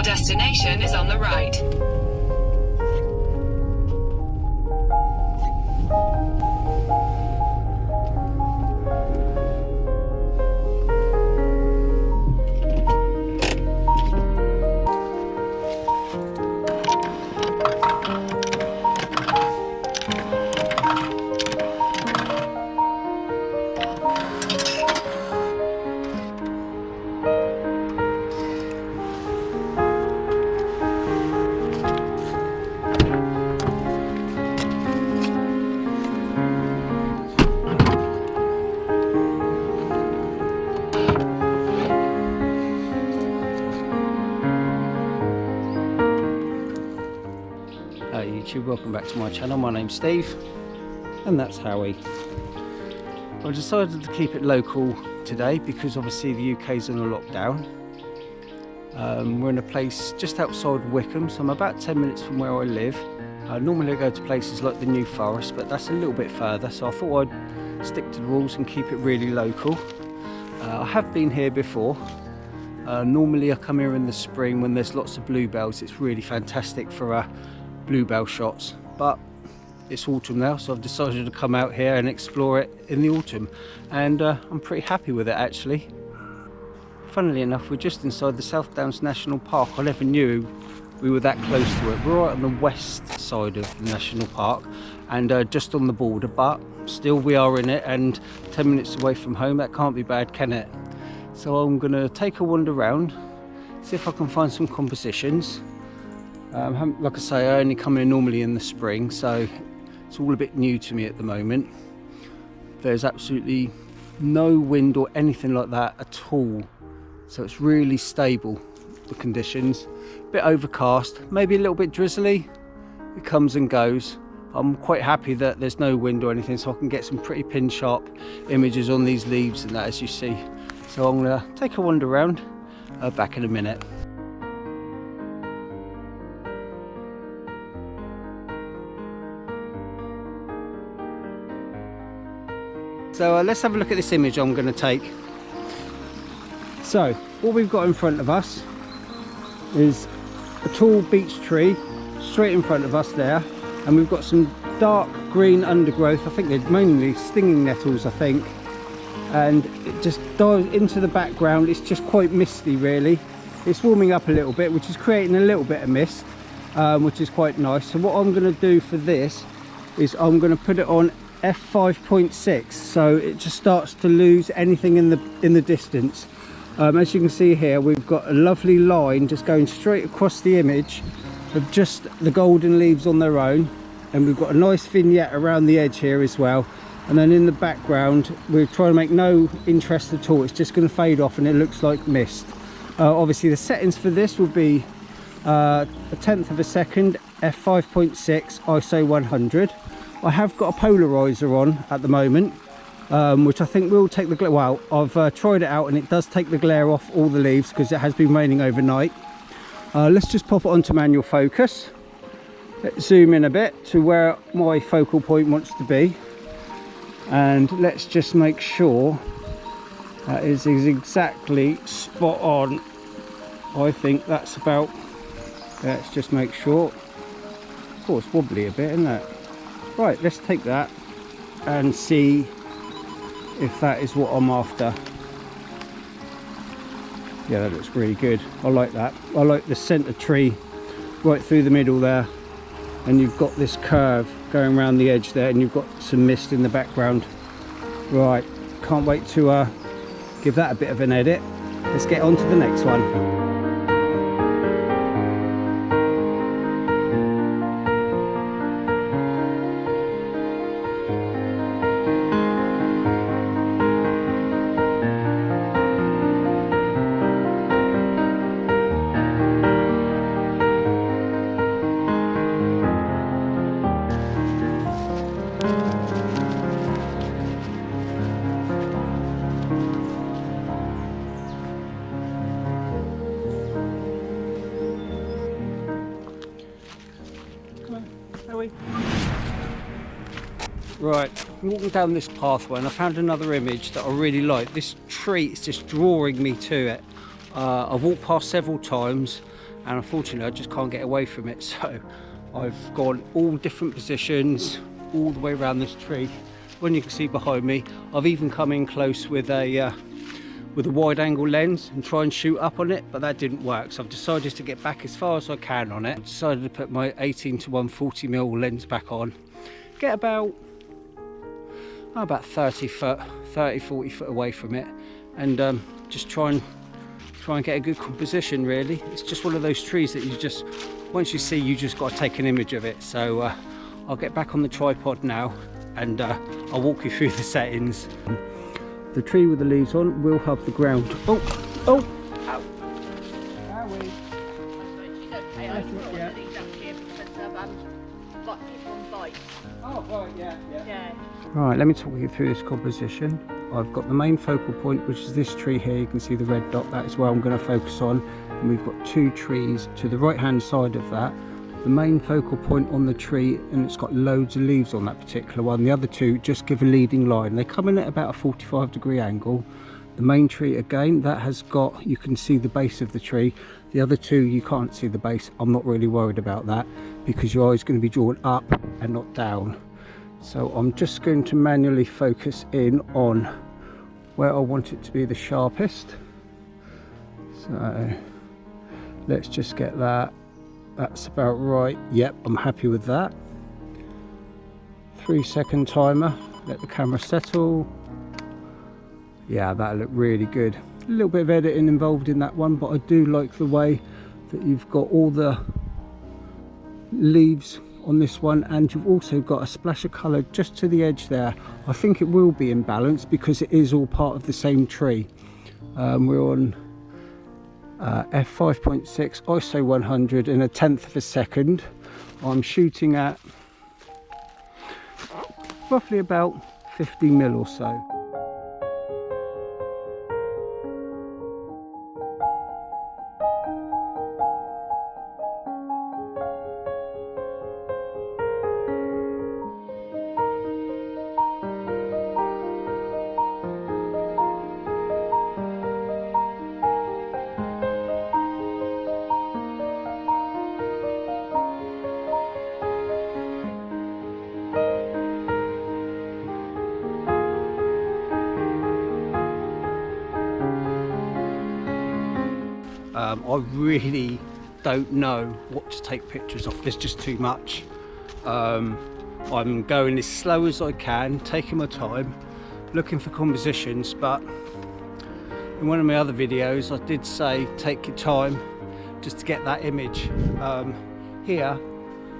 Your destination is on the right. YouTube, welcome back to my channel. My name's Steve and that's Howie. I decided to keep it local today because obviously the UK's on a lockdown. We're in a place just outside Wickham, so I'm about 10 minutes from where I live. Normally I go to places like the New Forest, but that's a little bit further, so I thought I'd stick to the rules and keep it really local. I have been here before. Normally I come here in the spring when there's lots of bluebells. It's really fantastic for bluebell shots, but it's autumn now, so I've decided to come out here and explore it in the autumn, and I'm pretty happy with it actually. Funnily enough, we're just inside the South Downs National Park. I never knew we were that close to it. We're right on the west side of the national park and just on the border, but still we are in it and 10 minutes away from home. That can't be bad, can it? So I'm gonna take a wander around, see if I can find some compositions. Like I say, I only come in normally in the spring, so it's all a bit new to me at the moment. There's absolutely no wind or anything like that at all, so it's really stable, the conditions. A bit overcast, maybe a little bit drizzly, it comes and goes. I'm quite happy that there's no wind or anything, so I can get some pretty pin sharp images on these leaves and that, as you see. So I'm gonna take a wander around, back in a minute. So let's have a look at this image I'm going to take. So what we've got in front of us is a tall beech tree straight in front of us there, and we've got some dark green undergrowth. I think they're mainly stinging nettles, I think, and it just dives into the background. It's just quite misty really. It's warming up a little bit, which is creating a little bit of mist, which is quite nice. So what I'm going to do for this is I'm going to put it on f5.6, so it just starts to lose anything in the distance. As you can see here, we've got a lovely line just going straight across the image of just the golden leaves on their own, and we've got a nice vignette around the edge here as well. And then in the background we're trying to make no interest at all. It's just going to fade off and it looks like mist. Obviously the settings for this will be a 1/10 of a second, f5.6, ISO 100. I have got a polarizer on at the moment, which I think will take the glare. Well, I've tried it out and it does take the glare off all the leaves because it has been raining overnight. Let's just pop it onto manual focus. Let's zoom in a bit to where my focal point wants to be, and let's just make sure that is exactly spot on. I think that's about, let's just make sure. Of course, wobbly a bit, isn't it? Right, let's take that and see if that is what I'm after. Yeah, that looks really good. I like that. I like the centre tree right through the middle there, and you've got this curve going around the edge there, and you've got some mist in the background. Right, can't wait to give that a bit of an edit. Let's get on to the next one. Right, I'm walking down this pathway and I found another image that I really like. This tree is just drawing me to it. I've walked past several times and unfortunately I just can't get away from it. So I've gone all different positions all the way around this tree. When you can see behind me, I've even come in close with a wide angle lens and try and shoot up on it, but that didn't work. So I've decided to get back as far as I can on it. I've decided to put my 18 to 140mm lens back on, get about 30 foot, 40 foot away from it, and just try and get a good composition. Really, it's just one of those trees that you just, once you see, you just got to take an image of it. So I'll get back on the tripod now, and I'll walk you through the settings. The tree with the leaves on will have the ground. Oh! Owie. Oh, right, yeah. Right, let me talk you through this composition. I've got the main focal point, which is this tree here. You can see the red dot, that is where I'm going to focus on. And we've got two trees to the right hand side of that. The main focal point on the tree, and it's got loads of leaves on that particular one. The other two just give a leading line. They come in at about a 45-degree angle. The main tree, again, that has got, you can see the base of the tree. The other two, you can't see the base. I'm not really worried about that, because your eye is going to be drawn up and not down. So I'm just going to manually focus in on where I want it to be the sharpest. So let's just get that. That's about right. Yep, I'm happy with that. 3-second timer. Let the camera settle. Yeah, that looked really good. A little bit of editing involved in that one, but I do like the way that you've got all the leaves on this one, and you've also got a splash of colour just to the edge there. I think it will be in balance because it is all part of the same tree. We're on f5.6 ISO 100 in 1/10 of a second. I'm shooting at roughly about 50mm or so. I really don't know what to take pictures of. There's just too much. I'm going as slow as I can, taking my time, looking for compositions, but in one of my other videos I did say take your time just to get that image. Here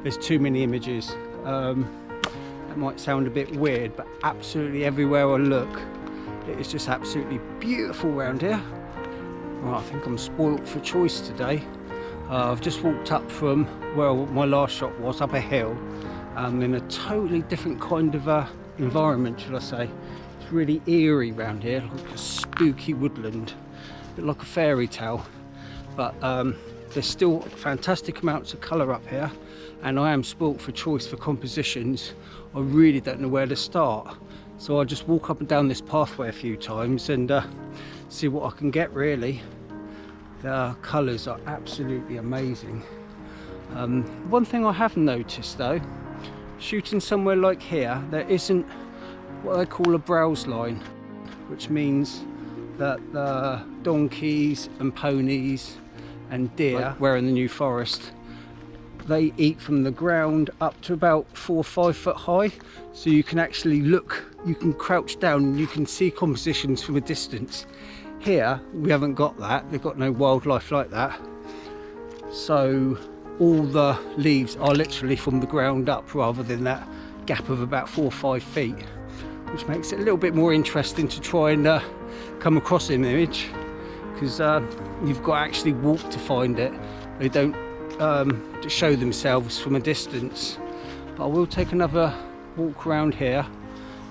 there's too many images. That might sound a bit weird, but absolutely everywhere I look it is just absolutely beautiful around here. Well, I think I'm spoilt for choice today. I've just walked up from where my last shot was, up a hill, in a totally different kind of environment, shall I say. It's really eerie around here, like a spooky woodland, a bit like a fairy tale. But there's still fantastic amounts of colour up here, and I am spoilt for choice for compositions. I really don't know where to start. So I'll just walk up and down this pathway a few times and see what I can get, really. The colours are absolutely amazing. One thing I have noticed though, shooting somewhere like here, there isn't what they call a browse line, which means that the donkeys and ponies and deer, where in the New Forest, they eat from the ground up to about 4 or 5 foot high, so you can actually look, you can crouch down and you can see compositions from a distance. Here we haven't got that, they've got no wildlife like that, so all the leaves are literally from the ground up rather than that gap of about 4 or 5 feet, which makes it a little bit more interesting to try and come across an image, because you've got to actually walk to find it. They don't to show themselves from a distance. But I will take another walk around here,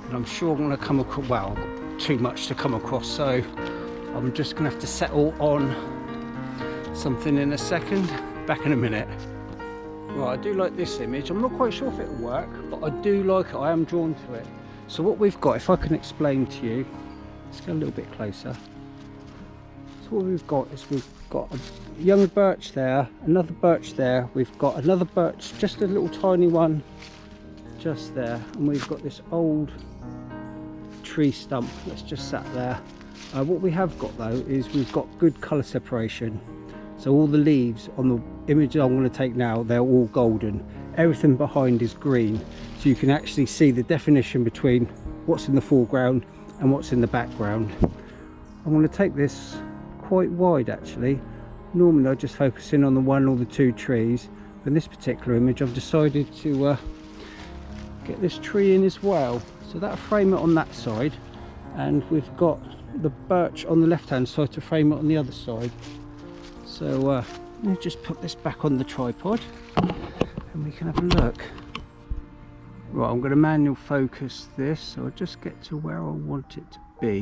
and I'm sure I'm going to come across, well, I've got too much to come across, so I'm just going to have to settle on something in a second. Back in a minute. Right, I do like this image. I'm not quite sure if it'll work, but I do like it. I am drawn to it. So what we've got, if I can explain to you, let's go a little bit closer. So what we've got is we've got a young birch there, another birch there, we've got another birch, just a little tiny one just there, and we've got this old tree stump that's just sat there. What we have got though is we've got good colour separation. So all the leaves on the image I'm going to take now, they're all golden. Everything behind is green, so you can actually see the definition between what's in the foreground and what's in the background. I'm going to take this quite wide actually. Normally I just focus in on the one or the two trees. In this particular image I've decided to get this tree in as well. So that'll frame it on that side, and we've got the birch on the left hand side to frame it on the other side. So let me just put this back on the tripod and we can have a look. Right, I'm going to manual focus this, so I'll just get to where I want it to be,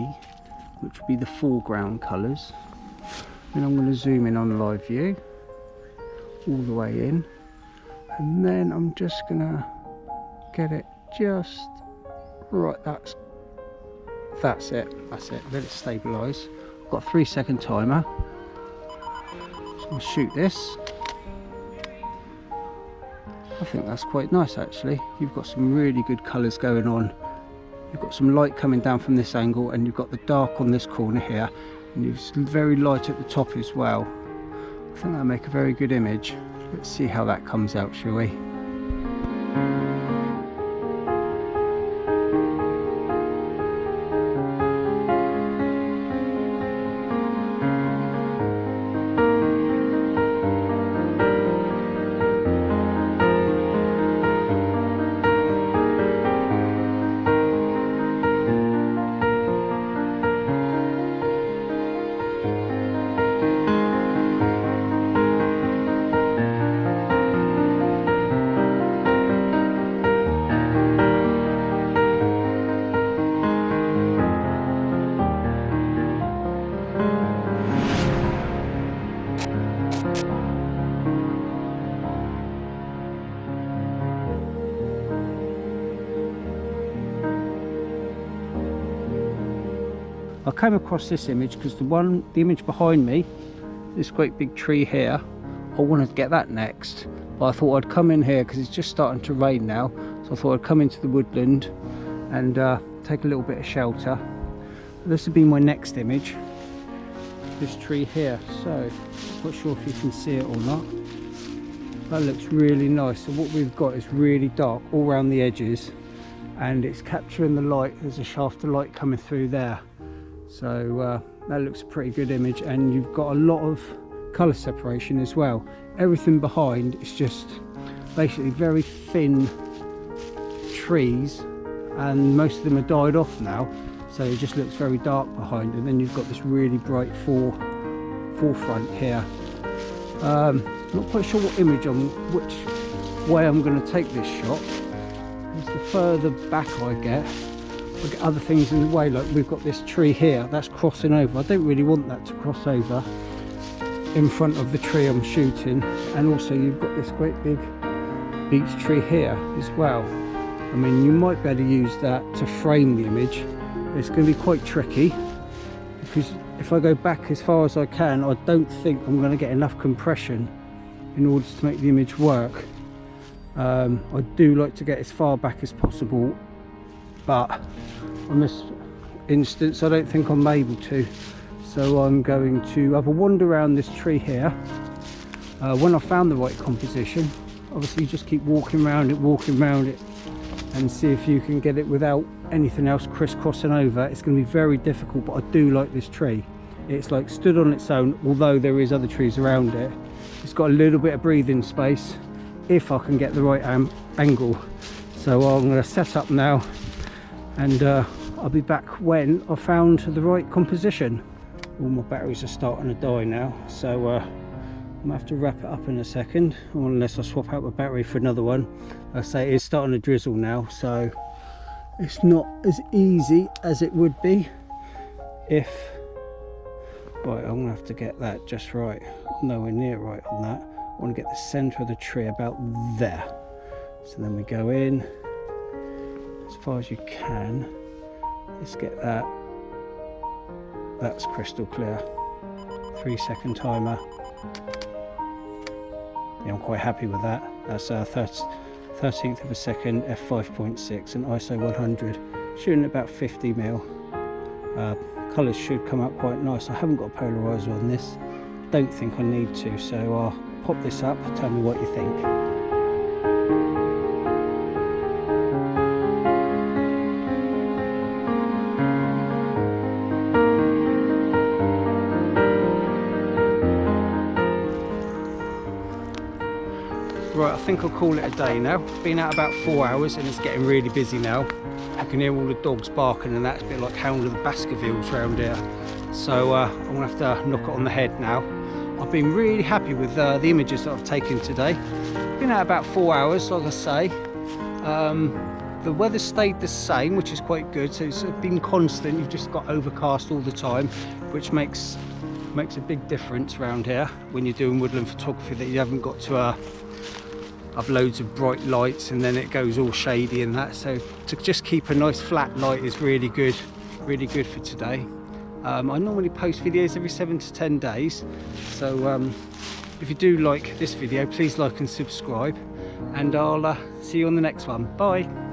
which would be the foreground colours. Then I'm going to zoom in on live view all the way in, and then I'm just going to get it just right. That's it, let it stabilise. I've got a 3-second timer. Just going to shoot this. I think that's quite nice actually. You've got some really good colours going on. You've got some light coming down from this angle, and you've got the dark on this corner here, and it's very light at the top as well. I think that'll make a very good image. Let's see how that comes out, shall we? I came across this image because the image behind me, this great big tree here, I wanted to get that next, but I thought I'd come in here because it's just starting to rain now, so I thought I'd come into the woodland and take a little bit of shelter. This would be my next image, this tree here. So not sure if you can see it or not. That looks really nice. So what we've got is really dark all around the edges, and it's capturing the light. There's a shaft of light coming through there. So that looks a pretty good image, and you've got a lot of colour separation as well. Everything behind is just basically very thin trees, and most of them are died off now, so it just looks very dark behind. And then you've got this really bright forefront here. Not quite sure which way I'm going to take this shot, because the further back I get other things in the way. Like we've got this tree here that's crossing over. I don't really want that to cross over in front of the tree I'm shooting. And also you've got this great big beech tree here as well. I mean, you might be able to use that to frame the image. It's going to be quite tricky, because if I go back as far as I can, I don't think I'm going to get enough compression in order to make the image work. I do like to get as far back as possible, but on this instance I don't think I'm able to. So I'm going to have a wander around this tree here. When I found the right composition, obviously you just keep walking around it and see if you can get it without anything else crisscrossing over. It's going to be very difficult, but I do like this tree. It's like stood on its own, although there is other trees around it. It's got a little bit of breathing space if I can get the right angle. So I'm going to set up now, and I'll be back when I found the right composition. All my batteries are starting to die now, so I'm going to have to wrap it up in a second, unless I swap out my battery for another one. Like I say, it's starting to drizzle now, so it's not as easy as it would be if... Right, I'm going to have to get that just right. Nowhere near right on that. I want to get the centre of the tree about there. So then we go in as far as you can. Let's get that. That's crystal clear. 3-second timer. Yeah, I'm quite happy with that. That's 13th of a second, f5.6 and ISO 100, shooting at about 50mm. Colours should come out quite nice. I haven't got a polarizer on this, don't think I need to, so I'll pop this up, tell me what you think. Right, I think I'll call it a day now. Been out about 4 hours and it's getting really busy now. I can hear all the dogs barking and that's a bit like Hound of the Baskervilles around here. So I'm gonna have to knock it on the head now. I've been really happy with the images that I've taken today. Been out about 4 hours, like I say. The weather stayed the same, which is quite good. So it's been constant. You've just got overcast all the time, which makes a big difference around here when you're doing woodland photography, that you haven't got to have loads of bright lights and then it goes all shady and that. So to just keep a nice flat light is really good for today. I normally post videos every 7 to 10 days, so if you do like this video, please like and subscribe, and I'll see you on the next one. Bye.